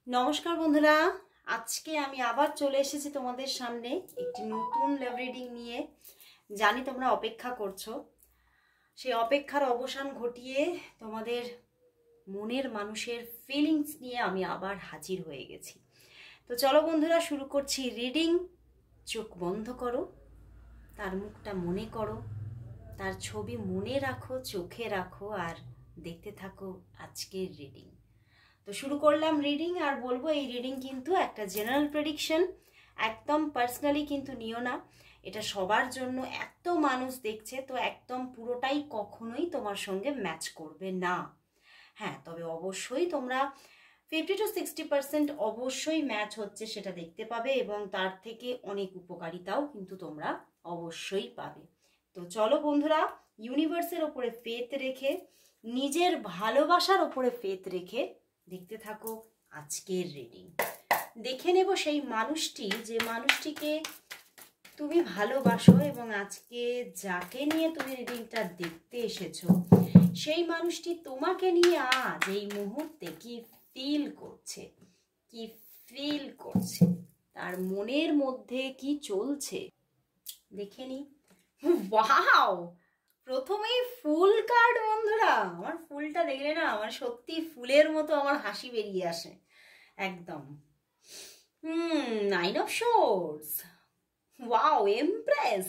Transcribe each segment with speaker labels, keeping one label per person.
Speaker 1: নমস্কার বন্ধুরা, আজকে আমি আবার চলে এসেছি তোমাদের সামনে একটি নতুন লাভ রিডিং নিয়ে। জানি তোমরা অপেক্ষা করছো, সেই অপেক্ষার অবসান ঘটিয়ে তোমাদের মনের মানুষের ফিলিংস নিয়ে আমি আবার হাজির হয়ে গেছি। তো চলো বন্ধুরা, শুরু করছি রিডিং। চোখ বন্ধ করো, তার মুখটা মনে করো, তার ছবি মনে রাখো, চোখে রাখো, আর দেখতে থাকো আজকের রিডিং। তো শুরু করলাম রিডিং, আর বলবো এই রিডিং কিন্তু একটা জেনারেল প্রেডিকশন, একদম পার্সোনালি কিন্তু নিও না। এটা সবার জন্য, এত মানুষ দেখছে তো একদম পুরোটাই কখনোই তোমার সঙ্গে ম্যাচ করবে না। হ্যাঁ, তবে অবশ্যই তোমরা 50-60% অবশ্যই ম্যাচ হচ্ছে সেটা দেখতে পাবে, এবং তার থেকে অনেক উপকারিতাও কিন্তু তোমরা অবশ্যই পাবে। তো চলো বন্ধুরা, ইউনিভার্সের ওপরে ফেথ রেখে, নিজের ভালোবাসার ওপরে ফেথ রেখে দেখতে থাকো আজকের রিডিং। দেখে নেব সেই মানুষটি, যে মানুষটিকে তুমি ভালোবাসো এবং আজকে যাকে নিয়ে তুমি রিডিংটা দেখতে এসেছো, সেই মানুষটি তোমাকে নিয়ে আজ এই মুহূর্তে কি ফিল করছে, কি ফিল করছে, তার মনের মধ্যে কি চলছে দেখে নি। ওয়াও, প্রথমেই ফুল কার্ড বন্ধুরা। আমার ফুলটা দেখলে না, আমার সত্যি ফুলের মতো আমার হাসি বেরিয়ে আসে একদম। Nine of shorts, wow, empress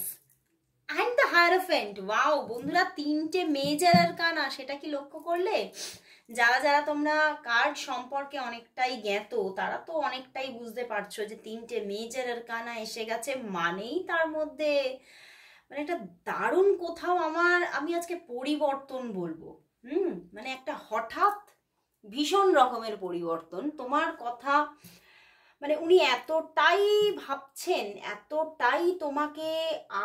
Speaker 1: and the hierophant. Wow বন্ধুরা, তিনটে মেজর আরকানা, সেটা কি লক্ষ্য করলে? যারা যারা তোমরা কার্ড সম্পর্কে অনেকটাই জ্ঞাত, তারা তো অনেকটাই বুঝতে পারছো যে তিনটে মেজর আরকানা এসে গেছে মানেই তার মধ্যে মানে একটা দারুণ কোথাও আমি আজকে পরিবর্তন বলবো। মানে একটা হঠাৎ ভীষণ রকমের পরিবর্তন তোমার কথা। মানে উনি এতটাই ভাবছেন, এতটাই তোমাকে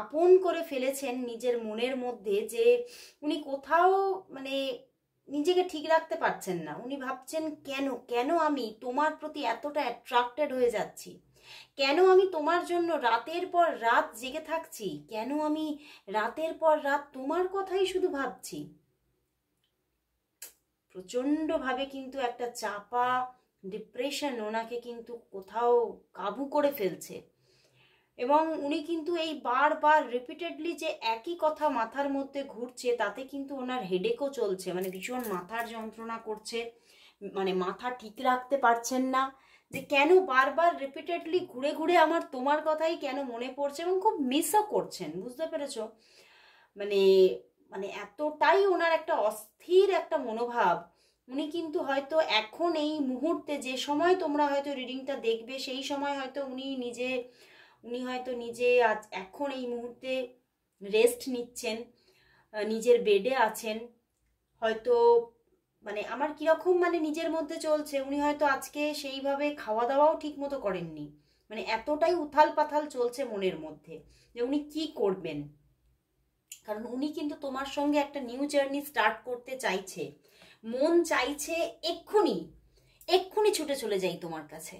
Speaker 1: আপন করে ফেলেছেন নিজের মনের মধ্যে, যে উনি কোথাও মানে নিজেকে ঠিক রাখতে পারছেন না। উনি ভাবছেন, কেন কেন আমি তোমার প্রতি এতটা অ্যাট্রাক্টেড হয়ে যাচ্ছি, কেন আমি তোমার জন্য রাতের পর রাত জেগে থাকছি, কেন আমি রাতের পর রাত তোমার কথাই শুধু ভাবছি। প্রচণ্ডভাবে কিন্তু একটা চাপা ডিপ্রেশন ওনাকে কিন্তু কোথাও কাবু করে ফেলছে, এবং উনি কিন্তু এই বারবার রিপিটেডলি যে একই কথা মাথার মধ্যে ঘুরছে, তাতে কিন্তু ওনার হেডেকও চলছে, মানে ভীষণ মাথার যন্ত্রণা করছে, মানে মাথা ঠিক রাখতে পারছেন না, যে কেন বারবার রিপিটেডলি ঘুরে ঘুরে আমার তোমার কথাই কেন মনে পড়ছে, এবং খুব মিসও করছেন। বুঝতে পেরেছো? মানে মানে এতটাই ওনার একটা অস্থির একটা মনোভাব। উনি কিন্তু হয়তো এখন এই মুহূর্তে, যে সময় তোমরা হয়তো রিডিংটা দেখবে, সেই সময় হয়তো উনি হয়তো নিজে আজ এখন এই মুহূর্তে রেস্ট নিচ্ছেন, নিজের বেডে আছেন হয়তো। মানে আমার কিরকম মানে নিজের মধ্যে চলছে, উনি হয়তো আজকে সেইভাবে খাওয়া দাওয়াও ঠিক মতো করেননি, মানে এতটাই উথাল পাথাল চলছে মনের মধ্যে যে উনি কি করবেন। কারণ উনি কিন্তু তোমার সঙ্গে একটা নিউ জার্নি স্টার্ট করতে চাইছে, মন চাইছে এক্ষুনি এক্ষুনি ছুটে চলে যাই তোমার কাছে।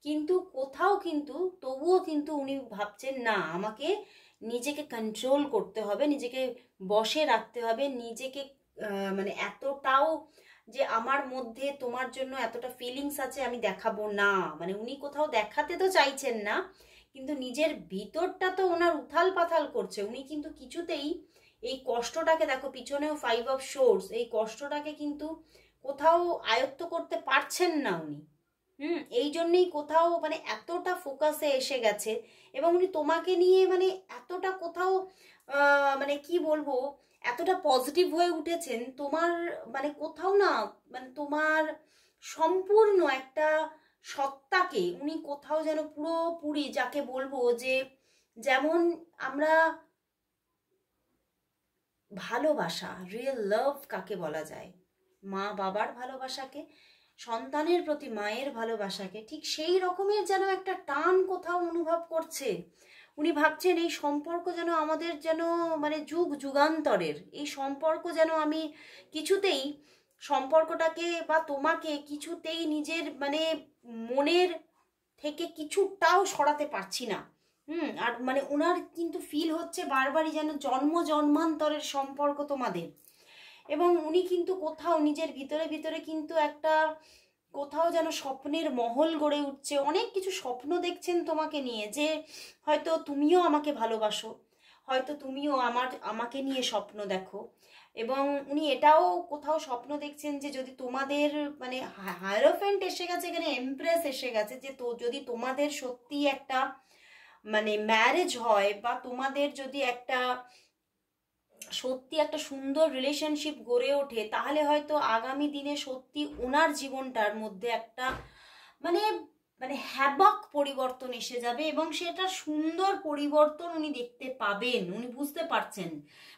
Speaker 1: কিন্তু কোথাও কিন্তু তবুও কিন্তু উনি ভাবছেন, না, আমাকে নিজেকে কন্ট্রোল করতে হবে, নিজেকে বশে রাখতে হবে, নিজেকে মানে এতটাও যে আমার মধ্যে তোমার জন্য এতটা ফিলিংস আছে আমি দেখাবো না, মানে উনি কোথাও দেখাতে তো চাইছেন না, কিন্তু নিজের ভিতরটা তো ওনার উথাল পাথাল করছে। উনি কিন্তু কিছুতেই এই কষ্টটাকে, দেখো পিছনেও 5 অফ সোর্স, এই কষ্টটাকে কিন্তু কোথাও আয়ত্ত করতে পারছেন না উনি। এই জন্যই কোথাও মানে এতটা ফোকাসে এসে গেছে, এবং উনি তোমাকে নিয়ে মানে এতটা কোথাও মানে কি বলবো, এতটা পজিটিভ হয়ে উঠেছেন তোমার, মানে কোথাও না, মানে তোমার সম্পূর্ণ একটা সত্তাকে উনি কোথাও যেন পুরোপুরি, যাকে বলবো যে যেমন আমরা ভালোবাসা, রিয়েল লাভ কাকে বলা যায়, মা বাবার ভালোবাসাকে, সন্তানের প্রতি মায়ের ভালোবাসাকে, ঠিক সেই রকমের যেন একটা টান কোথাও অনুভব করছে। উনি ভাবছেন এই সম্পর্ক যেন আমাদের যেন মানে যুগ যুগান্তরের এই সম্পর্ক, যেন আমি কিছুতেই সম্পর্কটাকে বা তোমাকে কিছুতেই নিজের মানে মনের থেকে কিছুটাও সরাতে পারছি না। আর মানে ওনার কিন্তু ফিল হচ্ছে বারবারই যেন জন্ম জন্মান্তরের সম্পর্ক তোমাদের, এবং উনি কিন্তু কোথাও নিজের ভিতরে ভিতরে কিন্তু একটা কোথাও যেন স্বপ্নের মহল গড়ে উঠছে, অনেক কিছু স্বপ্ন দেখছেন তোমাকে নিয়ে, যে হয়তো তুমিও আমাকে ভালোবাসো, হয়তো তুমিও আমাকে নিয়ে স্বপ্ন দেখো। এবং উনি এটাও কোথাও স্বপ্ন দেখছেন যে যদি তোমাদের মানে হায়ারোফেন্ট এসে গেছে এখানে, এমপ্রেস এসে গেছে, যে তো যদি তোমাদের সত্যি একটা মানে ম্যারেজ হয়, বা তোমাদের যদি একটা সত্যি একটা সুন্দর রিলেশনশিপ গড়ে ওঠে, তাহলে হয়তো আগামী দিনে সত্যি ওনার জীবনটার মধ্যে একটা মানে মানে হ্যাবক পরিবর্তন এসে যাবে, এবং সেটা সুন্দর পরিবর্তন উনি দেখতে পাবেন। উনি বুঝতে পারছেন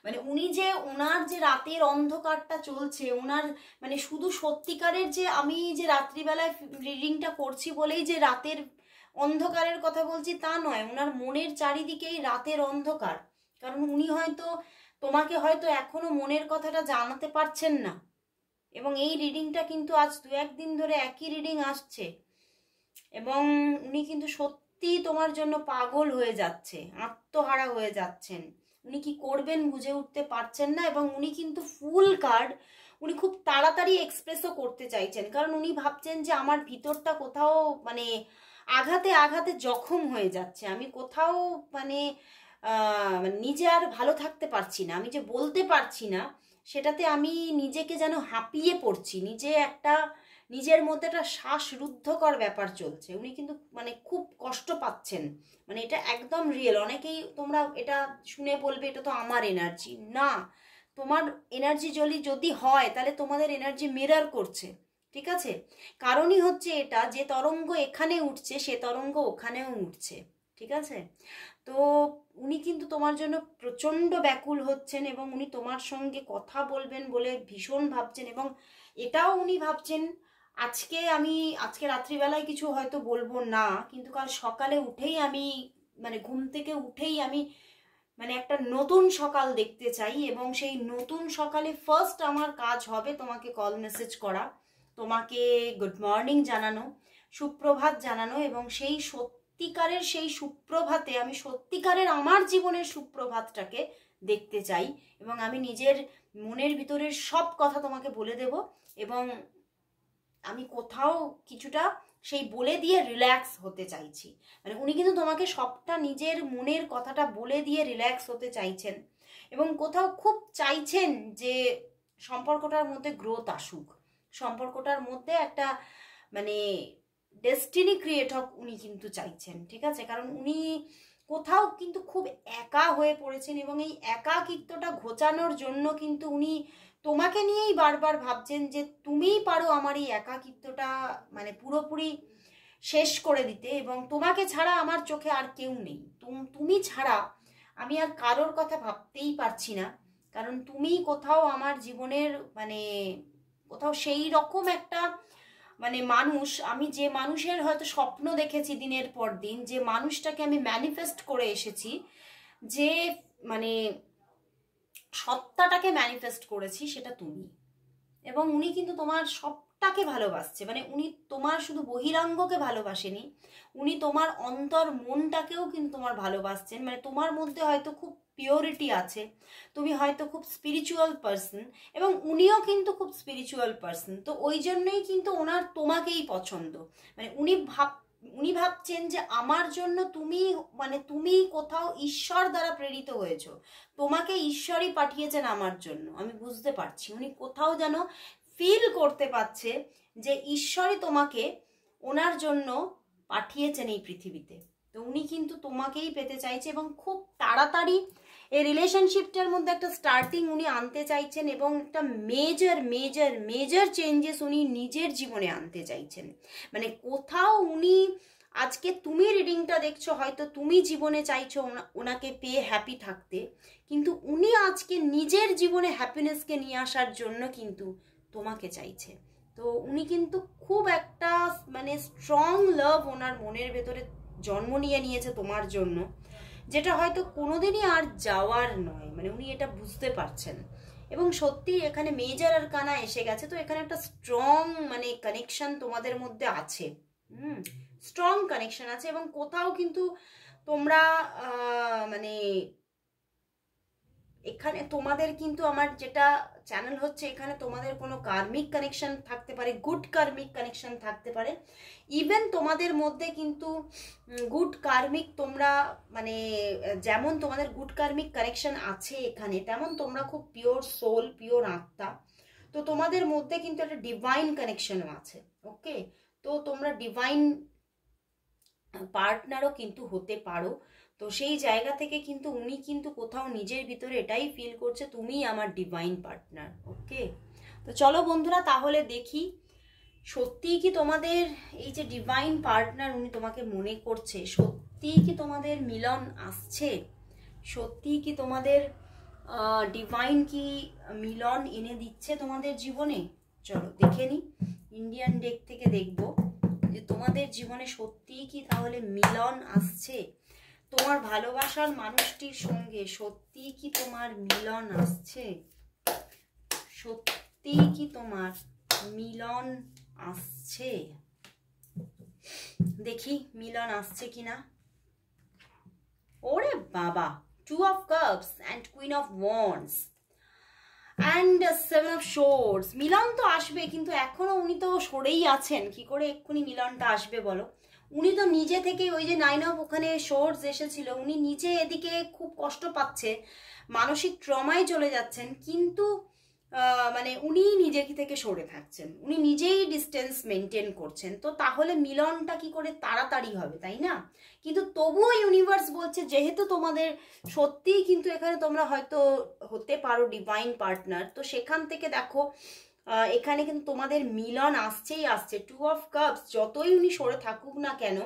Speaker 1: মানে উনি যে ওনার যে রাতের অন্ধকারটা চলছে ওনার, মানে শুধু সত্যিকারের যে আমি যে রাত্রিবেলায় রিডিংটা করছি বলেই যে রাতের অন্ধকারের কথা বলছি তা নয়, ওনার মনের চারিদিকেই রাতের অন্ধকার। কারণ উনি হয়তো তোমাকে হয়তো এখনো মনের কথাটা জানাতে পারছেন না, এবং এই রিডিংটা কিন্তু আজ 2-1 দিন ধরে একই রিডিং আসছে, এবং উনি কিন্তু সত্যি তোমার জন্য পাগল হয়ে যাচ্ছে, আত্মহারা হয়ে যাচ্ছেন। উনি কি করবেন বুঝে উঠতে পারছেন না, এবং উনি কিন্তু ফুল কার্ড উনি খুব তাড়াতাড়ি এক্সপ্রেসও করতে চাইছেন, কারণ উনি ভাবছেন যে আমার ভিতরটা কোথাও মানে আঘাতে আঘাতে জখম হয়ে যাচ্ছে, আমি কোথাও মানে নিজে আর ভালো থাকতে পারছি না, আমি যে বলতে পারছি না সেটাতে আমি নিজেকে যেন হাঁপিয়ে পড়ছি, নিজের মধ্যে একটা শ্বাসরুদ্ধকর ব্যাপার চলছে। উনি কিন্তু মানে খুব কষ্ট পাচ্ছেন, মানে এটা একদম রিয়েল। অনেকেই তোমরা এটা শুনে বলবে এটা তো আমার এনার্জি, না, তোমার এনার্জি যদি হয় তাহলে তোমাদের এনার্জি মিরর করছে, ঠিক আছে? কারণই হচ্ছে এটা, যে তরঙ্গ এখানে উঠছে সে তরঙ্গ ওখানেও উঠছে, ঠিক আছে? তো উনি কিন্তু তোমার জন্য প্রচণ্ড ব্যাকুল হচ্ছেন, এবং উনি তোমার সঙ্গে কথা বলবেন বলে ভীষণ ভাবছেন, এবং এটাও উনি ভাবছেন আজকে রাত্রিবেলায় কিছু হয়তো বলবো না, কিন্তু কাল সকালে উঠেই আমি মানে ঘুম থেকে উঠেই আমি মানে একটা নতুন সকাল দেখতে চাই, এবং সেই নতুন সকালে ফার্স্ট আমার কাজ হবে তোমাকে কল মেসেজ করা, তোমাকে গুড মর্নিং জানানো, সুপ্রভাত জানানো, এবং সেই সত্যিকারের সেই সুপ্রভাতে আমি সত্যিকারের আমার জীবনের সুপ্রভাতটাকে দেখতে চাই, এবং আমি নিজের মনের ভিতরের সব কথা তোমাকে বলে দেব, এবং আমি কোথাও কিছুটা সেই বলে দিয়ে রিল্যাক্স হতে চাইছি। মানে উনি কিন্তু তোমাকে সবটা নিজের মনের কথাটা বলে দিয়ে রিল্যাক্স হতে চাইছেন, এবং কোথাও খুব চাইছেন যে সম্পর্কটার মধ্যে গ্রোথ আসুক, সম্পর্কটার মধ্যে একটা মানে ডেস্টিনি ক্রিয়েট হোক, উনি কিন্তু চাইছেন, ঠিক আছে? কারণ উনি কোথাও কিন্তু খুব একা হয়ে পড়েছেন, এবং এই একাকিত্বটা ঘোচানোর জন্য কিন্তু উনি তোমাকে নিয়েই বারবার ভাবছেন যে তুমিই পারো আমার এই একাকিত্বটা মানে পুরোপুরি শেষ করে দিতে, এবং তোমাকে ছাড়া আমার চোখে আর কেউ নেই, তুমি ছাড়া আমি আর কারোর কথা ভাবতেই পারছি না, কারণ তুমি কোথাও আমার জীবনের মানে কোথাও সেই রকম একটা মানে মানুষ, আমি যে মানুষের হয়তো স্বপ্ন দেখেছি দিনের পর দিন, যে মানুষটাকে আমি ম্যানিফেস্ট করে এসেছি, যে মানে সত্তাটাকে ম্যানিফেস্ট করেছি, সেটা তুমি। এবং উনি কিন্তু তোমার সবটাকে ভালোবাসছে, মানে উনি তোমার শুধু বহিরাঙ্গকে ভালোবাসেনি, উনি তোমার অন্তর মনটাকেও কিন্তু তোমার ভালোবাসছেন, মানে তোমার মধ্যে হয়তো খুব পিওরিটি আছে, তুমি হয়তো খুব স্পিরিচুয়াল পার্সন, এবং উনিও কিন্তু খুব স্পিরিচুয়াল পার্সন, তো ওই জন্যই কিন্তু ওনার তোমাকেই পছন্দ। মানে উনি ভাবছেন যে আমার জন্য তুমি কোথাও ঈশ্বর দ্বারা প্রেরিত হয়েছো, তোমাকে ঈশ্বরই পাঠিয়েছেন আমার জন্য, আমি বুঝতে পারছি। উনি কোথাও যেন ফিল করতে পারছে যে ঈশ্বরই তোমাকে ওনার জন্য পাঠিয়েছেন এই পৃথিবীতে, তো উনি কিন্তু তোমাকেই পেতে চাইছে, এবং খুব তাড়াতাড়ি এই রিলেশনশিপটার মধ্যে একটা স্টার্টিং উনি আনতে চাইছেন, এবং একটা মেজর মেজর মেজর চেঞ্জেস উনি নিজের জীবনে আনতে চাইছেন। মানে কোথাও উনি আজকে তুমি রিডিংটা দেখছো, হয়তো তুমি জীবনে চাইছো ওনাকে পেয়ে হ্যাপি থাকতে, কিন্তু উনি আজকে নিজের জীবনে হ্যাপিনেসকে নিয়ে আসার জন্য কিন্তু তোমাকে চাইছে। তো উনি কিন্তু খুব একটা মানে স্ট্রং লাভ ওনার মনের ভেতরে জন্ম নিয়েছে তোমার জন্য, যেটা হয়তো কোনোদিনই আর যাওয়ার নয়, মানে উনি এটা বুঝতে পারছেন। এবং সত্যি এখানে মেজর আর কানা এসে গেছে, তো এখানে একটা স্ট্রং মানে কানেকশন তোমাদের মধ্যে আছে, স্ট্রং কানেকশন আছে, এবং কোথাও কিন্তু তোমরা মানে এখানে তোমাদের কিন্তু আমার যেটা চ্যানেল হচ্ছে, এখানে তোমাদের কোনো কার্মিক কানেকশন থাকতে পারে, গুড কার্মিক কানেকশন থাকতে পারে। ইভেন তোমাদের মধ্যে কিন্তু গুড কার্মিক, তোমরা মানে যেমন তোমাদের গুড কার্মিক কানেকশন আছে এখানে, তেমন তোমরা খুব পিওর সোল, পিওর আত্মা। তো তোমাদের মধ্যে কিন্তু একটা ডিভাইন কানেকশনও আছে। ওকে, তো তোমরা ডিভাইন পার্টনারও কিন্তু হতে পারো। তো সেই জায়গা থেকে কিন্তু উনি কিন্তু কোথাও নিজের ভিতরে এটাই ফিল করছে, তুমিই আমার ডিভাইন পার্টনার। ওকে, তো চলো বন্ধুরা, তাহলে দেখি সত্যিই কি তোমাদের এই যে ডিভাইন পার্টনার উনি তোমাকে মনে করছে, সত্যিই কি তোমাদের মিলন আসছে, সত্যিই কি তোমাদের ডিভাইন কি মিলন এনে দিচ্ছে তোমাদের জীবনে। চলো দেখে নি, ইন্ডিয়ান ডেক থেকে দেখবো যে তোমাদের জীবনে সত্যিই কি তাহলে মিলন আসছে, তোমার ভালোবাসার মানুষটির সঙ্গে সত্যিই কি তোমার মিলন আসছে, সত্যিই কি তোমার মিলন আসছে। দেখি মিলন আসছে কিনা। ওরে বাবা, 2 of Cups and Queen of Wands and 7 of Swords। মিলন তো আসবে, কিন্তু এখনো উনি তো সরেই আছেন, কি করে এক্ষুনি মিলনটা আসবে বলো। উনি তো নিজে থেকে ওই যে 9 of ওখানে Swords এসেছিল, উনি নিজে এদিকে খুব কষ্ট পাচ্ছে, মানসিক ট্রমায় চলে যাচ্ছেন, কিন্তু মানে উনি নিজে থেকে সরে থাকছেন, উনি নিজেই ডিস্টেন্স মেনটেন করছেন। তো তাহলে মিলনটা কি করে তাড়াতাড়ি হবে, তাই না? কিন্তু তবুও ইউনিভার্স বলছে যেহেতু তোমাদের সত্যিই কিন্তু এখানে তোমরা হয়তো হতে পারো ডিভাইন পার্টনার, তো সেখান থেকে দেখো এখানে কিন্তু তোমাদের মিলন আসছেই আসছে। 2 of Cups, যতই উনি সরে থাকুক না কেন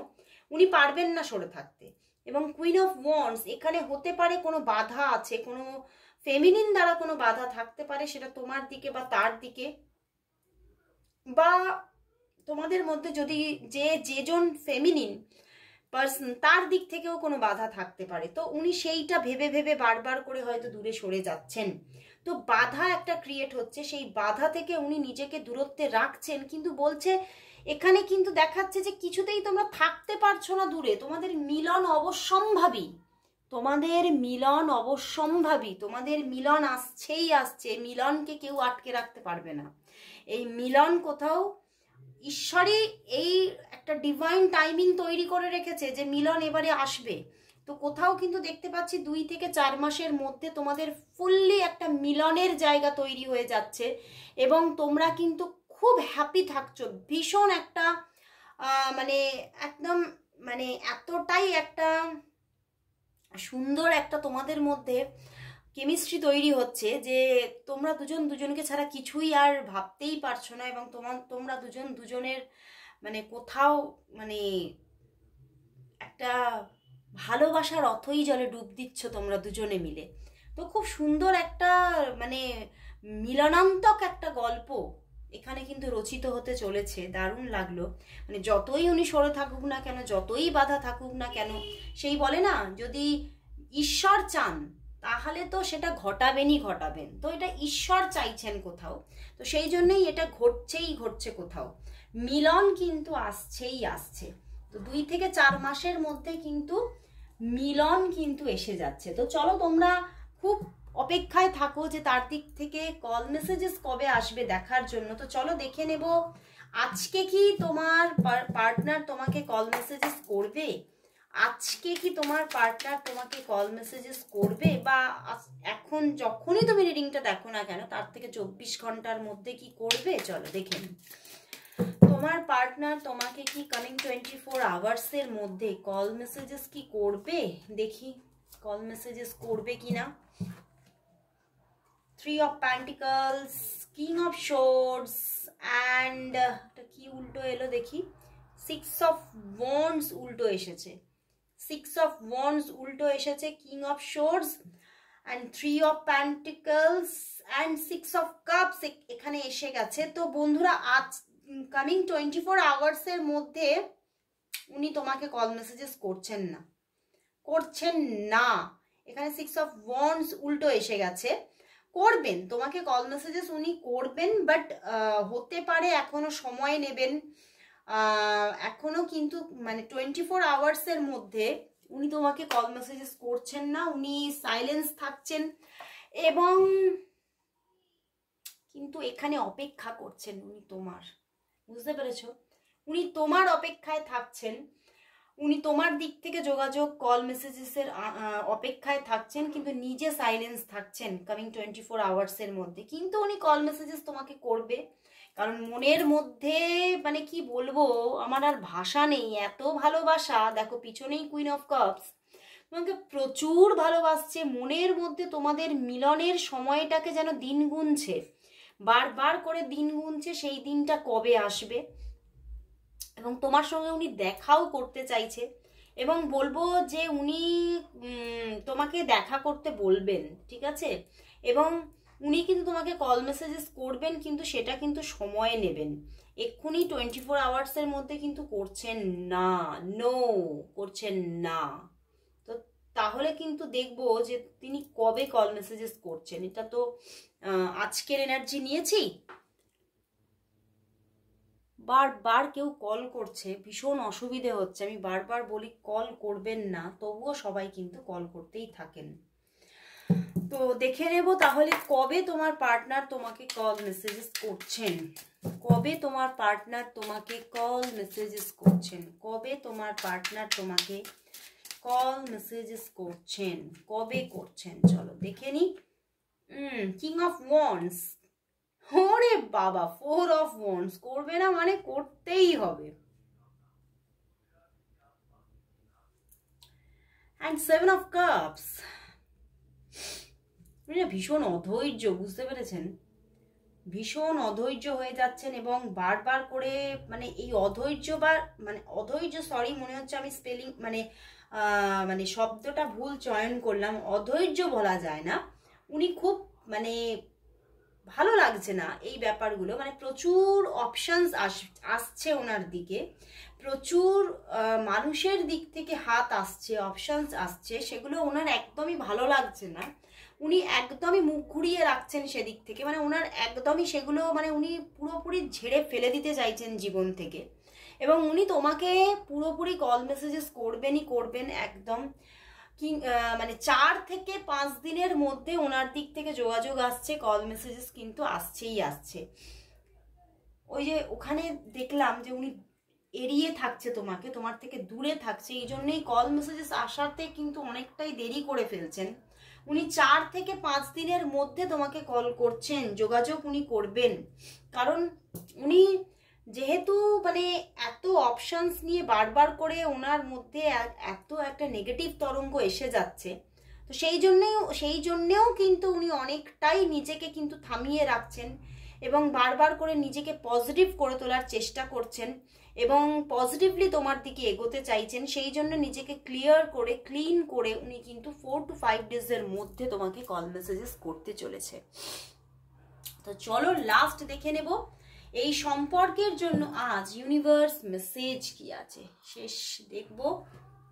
Speaker 1: উনি পারবেন না সরে থাকতে। এবং কুইন অফ ওয়ান্ডস, এখানে হতে পারে কোনো বাধা আছে, কোনো ফেমিনিন দ্বারা কোনো বাধা থাকতে পারে, সেটা তোমার দিকে বা তার দিকে, বা তোমাদের মধ্যে যদি যেজন ফেমিনিন পার্সন তার দিক থেকেও কোনো বাধা থাকতে পারে। তো উনি সেইটা ভেবে ভেবে বারবার করে হয়তো দূরে সরে যাচ্ছেন। তো বাধা একটা ক্রিয়েট হচ্ছে, সেই বাধা থেকে উনি নিজেকে দূরত্বে রাখছেন, কিন্তু বলছে এখানে কিন্তু দেখাচ্ছে যে কিছুতেই তোমরা থাকতে পারছো না দূরে, তোমাদের মিলন অবশ্যম্ভাবী, তোমাদের মিলন অবশ্যম্ভাবী, তোমাদের মিলন আসছেই আসছে, মিলনকে কেউ আটকে রাখতে পারবে না। এই মিলন কোথাও ঈশ্বরই এই একটা ডিভাইন টাইমিং তৈরি করে রেখেছে যে মিলন এবারে আসবে। তো কোথাও কিন্তু দেখতে পাচ্ছি 2 থেকে 4 মাসের মধ্যে তোমাদের ফুললি একটা মিলনের জায়গা তৈরি হয়ে যাচ্ছে, এবং তোমরা কিন্তু খুব হ্যাপি থাকছো, ভীষণ একটা মানে একদম মানে এতটাই একটা সুন্দর একটা তোমাদের মধ্যে কেমিস্ট্রি তৈরি হচ্ছে যে তোমরা দুজন দুজনকে ছাড়া কিছুই আর ভাবতেই পারছো না, এবং তোমরা দুজন দুজনের মানে কোথাও মানে একটা ভালোবাসার অথই জলে ডুব দিচ্ছ তোমরা দুজনে মিলে। তো খুব সুন্দর একটা মানে মিলনান্তক একটা গল্প এখানে কিন্তু রচিত হতে চলেছে, দারুণ লাগলো। মানে যতই উনি সরে থাকুক না কেন, যতই বাধা থাকুক না কেন, সেই বলে না যদি ঈশ্বর চান তাহলে তো সেটা ঘটাবেনই ঘটাবেন। তো এটা ঈশ্বর চাইছেন কোথাও, তো সেই জন্যই এটা ঘটছে কোথাও, মিলন কিন্তু আসছেই আসছে। তো 2 থেকে 4 মাসের মধ্যে কিন্তু মিলন কিন্তু এসে যাচ্ছে। তো চলো তোমরা খুব অপেক্ষায় থাকো যে তার দিক থেকে কল মেসেজেস কবে আসবে দেখার জন্য। তো চলো দেখে নেব আজকে কি তোমার পার্টনার তোমাকে কল মেসেজেস করবে, আজকে কি তোমার পার্টনার তোমাকে কল মেসেজেস করবে, বা এখন যখনই তুমি রিডিংটা দেখো না কেন তার থেকে 24 ঘন্টার মধ্যে কি করবে। চলো দেখে নিই তোমার পার্টনার তোমাকে কি কামিং 24 আওয়ার্সের মধ্যে কল মেসেজেস কি করবে, দেখি কল মেসেজেস করবে কিনা। 3 of Pentacles, King of Swords and কি উল্টো এলো দেখি, 6 of Wands উল্টো এসেছে, 6 of Wands উল্টো এসেছে, King of Swords and 3 of Pentacles and 6 of Cups এখানে এসে গেছে। তো বন্ধুরা আজ কামিং 24 আওয়ার্সের মধ্যে উনি তোমাকে কল মেসেজেস করছেন না। এখানে 6 of Wands উল্টো এসে গেছে, করবেন তোমাকে কল মেসেজেস উনি করবেন, বাট হতে পারে এখনো সময় নেবেন, এখনো কিন্তু মানে 24 আওয়ার্সের মধ্যে উনি তোমাকে কল মেসেজেস করছেন না, উনি সাইলেন্স থাকছেন। এবং কিন্তু এখানে অপেক্ষা করছেন উনি তোমার, বুঝতে পেরেছো? উনি তোমার অপেক্ষায় থাকছেন, উনি তোমার দিক থেকে যোগাযোগ কল মেসেজেসের অপেক্ষায় থাকছেন, কিন্তু নিজে সাইলেন্স থাকছেন কামিং 24 আওয়ার্সের মধ্যে। কিন্তু উনি কল মেসেজেস তোমাকে করবে, কারণ মনের মধ্যে মানে কি বলবো, আমার আর ভাষা নেই, এত ভালোবাসা। দেখো পিছনেই কুইন অফ কাপস, তোমাকে প্রচুর ভালোবাসছে, মনের মধ্যে তোমাদের মিলনের সময়টাকে যেন দিন গুনছে, বারবার করে দিন গুনছে সেই দিনটা কবে আসবে। এবং তোমার সঙ্গে উনি দেখাও করতে চাইছে, এবং বলবো যে উনি তোমাকে দেখা করতে বলবেন, ঠিক আছে? এবং উনি কিন্তু তোমাকে কল মেসেজেস করবেন, কিন্তু সেটা কিন্তু সময় নেবেন, এক্ষুনি 24 আওয়ার্সের মধ্যে কিন্তু করছেন না, নো করছেন না। তো তাহলে কিন্তু দেখবো যে তিনি কবে কল মেসেজেস করছেন। এটা তো আজকের এনার্জি নিয়েছি, বারবার কেউ কল করছে, ভীষণ অসুবিধে হচ্ছে, আমি বারবার বলি কল করবেন না, তবুও সবাই কিন্তু কল করতেই থাকেন। তো দেখে নেব তাহলে কবে তোমার পার্টনার তোমাকে কল মেসেজেস করছেন, কবে তোমার পার্টনার তোমাকে কল মেসেজেস করছেন, কবে তোমার পার্টনার তোমাকে কল মেসেজেস করছেন, কবে করছেন, চলো দেখে নি। কিং অফ ওয়ান্ডস, ওরে বাবা 4 অফ ওয়ান্ডস, করবে না মানে করতেই হবে। অ্যান্ড 7 অফ কাপস, ভীষণ অধৈর্য, বুঝতে পেরেছেন? ভীষণ অধৈর্য হয়ে যাচ্ছেন, এবং বারবার করে মানে এই অধৈর্য বা মানে অধৈর্য, সরি মনে হচ্ছে আমি স্পেলিং মানে মানে শব্দটা ভুল চয়ন করলাম, অধৈর্য বলা যায় না, উনি খুব মানে ভালো লাগছে না এই ব্যাপারগুলো, মানে প্রচুর অপশনস আসছে ওনার দিকে, প্রচুর মানুষের দিক থেকে হাত আসছে, অপশনস আসছে, সেগুলো ওনার একদমই ভালো লাগছে না, উনি একদমই মুখ ঘুরিয়ে রাখছেন সেদিক থেকে, মানে ওনার একদমই সেগুলো মানে উনি পুরোপুরি ঝেড়ে ফেলে দিতে চাইছেন জীবন থেকে। এবং উনি তোমাকে পুরোপুরি কল মেসেজেস করবেনই করবেন একদম, কি মানে 4 থেকে 5 দিনের মধ্যে ওনার দিক থেকে যোগাযোগ আসছে, কল মেসেজেস কিন্তু আসছেই আসছে। ওই যে ওখানে দেখলাম যে উনি এড়িয়ে থাকছে তোমাকে, তোমার থেকে দূরে থাকছে, এই জন্যই কল মেসেজেস আসাতে কিন্তু অনেকটাই দেরি করে ফেলছেন। উনি 4 থেকে 5 দিনের মধ্যে তোমাকে কল করছেন, যোগাযোগ উনি করবেন, কারণ উনি যেহেতু মানে এত অপশনস নিয়ে বারবার করে ওনার মধ্যে এত একটা নেগেটিভ তরঙ্গ এসে যাচ্ছে, তো সেই জন্যেও কিন্তু উনি অনেকটাই নিজেকে কিন্তু থামিয়ে রাখছেন, এবং বারবার করে নিজেকে পজিটিভ করে তোলার চেষ্টা করছেন, এবং পজিটিভলি তোমার দিকে এগোতে চাইছেন, সেই জন্য নিজেকে ক্লিয়ার করে ক্লিন করে উনি কিন্তু 4 to 5 ডেজের মধ্যে তোমাকে কল মেসেজেস করতে চলেছে। তো চলো লাস্ট দেখে নেব এই সম্পর্কের জন্য আজ ইউনিভার্স মেসেজ কি আছে, শেষ দেখব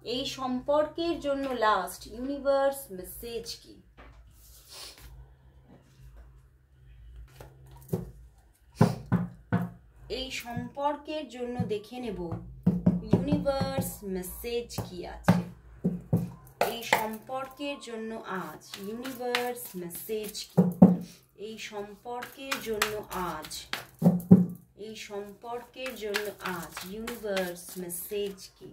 Speaker 1: এই সম্পর্কের জন্য লাস্ট ইউনিভার্স মেসেজ কি। এই সম্পর্কের জন্য দেখে নেব ইউনিভার্স মেসেজ কি আছে, এই সম্পর্কের জন্য আজ ইউনিভার্স মেসেজ কি, এই সম্পর্কের জন্য আজ, এই সম্পর্কের জন্য আজ ইউনিভার্স মেসেজ কি,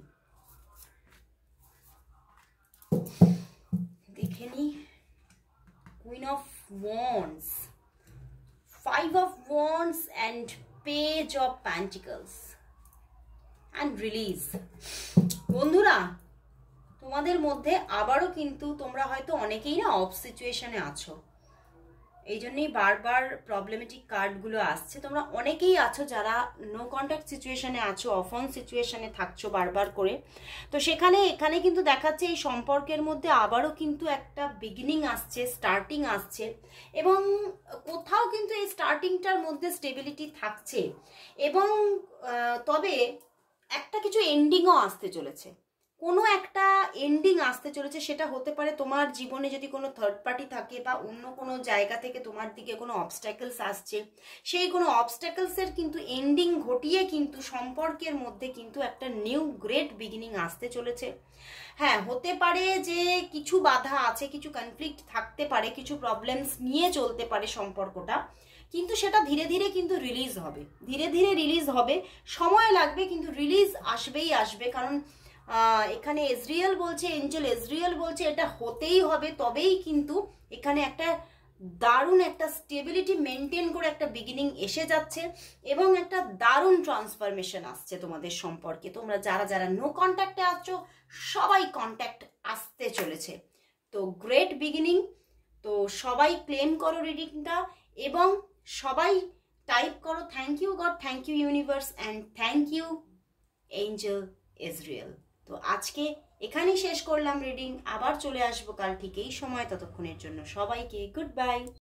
Speaker 1: দেখে নি। Queen of wands, 5 of wands and page of pentacles and release. বন্ধুরা তোমাদের মধ্যে আবারও কিন্তু তোমরা হয়তো অনেকেই না অফ সিচুয়েশনে আছো, এই জন্যই বারবার প্রবলেমেটিক কার্ডগুলো আসছে, তোমরা অনেকেই আছো যারা নো কন্ট্যাক্ট সিচুয়েশনে আছো, অফ অন সিচুয়েশনে থাকছো বারবার করে। তো এখানে কিন্তু দেখাচ্ছে এই সম্পর্কের মধ্যে আবারও কিন্তু একটা বিগিনিং আসছে, স্টার্টিং আসছে, এবং কোথাও কিন্তু এই স্টার্টিংটার মধ্যে স্টেবিলিটি থাকছে, এবং তবে একটা কিছু এন্ডিংও আসতে চলেছে, কোনো একটা এন্ডিং আসতে চলেছে। সেটা হতে পারে তোমার জীবনে যদি কোনো থার্ড পার্টি থাকে বা অন্য কোনো জায়গা থেকে তোমার দিকে কোনো অবস্ট্যাকলস আসছে, সেই কোনো অবস্ট্যাকলসের কিন্তু এন্ডিং ঘটিয়ে কিন্তু সম্পর্কের মধ্যে কিন্তু একটা নিউ গ্রেট বিগিনিং আসতে চলেছে। হ্যাঁ, হতে পারে যে কিছু বাধা আছে, কিছু কনফ্লিক্ট থাকতে পারে, কিছু প্রবলেমস নিয়ে চলতে পারে সম্পর্কটা, কিন্তু সেটা ধীরে ধীরে কিন্তু রিলিজ হবে, ধীরে ধীরে রিলিজ হবে, সময় লাগবে কিন্তু রিলিজ আসবেই আসবে। কারণ এখানে এজরিয়েল বলছে, এঞ্জেল এজরিয়েল বলছে এটা হতেই হবে, তবেই কিন্তু এখানে একটা দারুণ একটা স্টেবিলিটি মেনটেন করে একটা বিগিনিং এসে যাচ্ছে এবং একটা দারুণ ট্রান্সফরমেশন আসছে তোমাদের সম্পর্কে। তোমরা যারা যারা নো কন্ট্যাক্টে আসছো, সবাই কন্ট্যাক্ট আসতে চলেছে। তো গ্রেট বিগিনিং। তো সবাই ক্লেম করো রিডিংটা এবং সবাই টাইপ করো thank you God, thank you universe and thank you angel Azrael. তো আজকে এখানেই শেষ করলাম রিডিং, আবার চলে আসবো কাল ঠিক এই সময়। ততক্ষণের জন্য সবাইকে গুড বাই।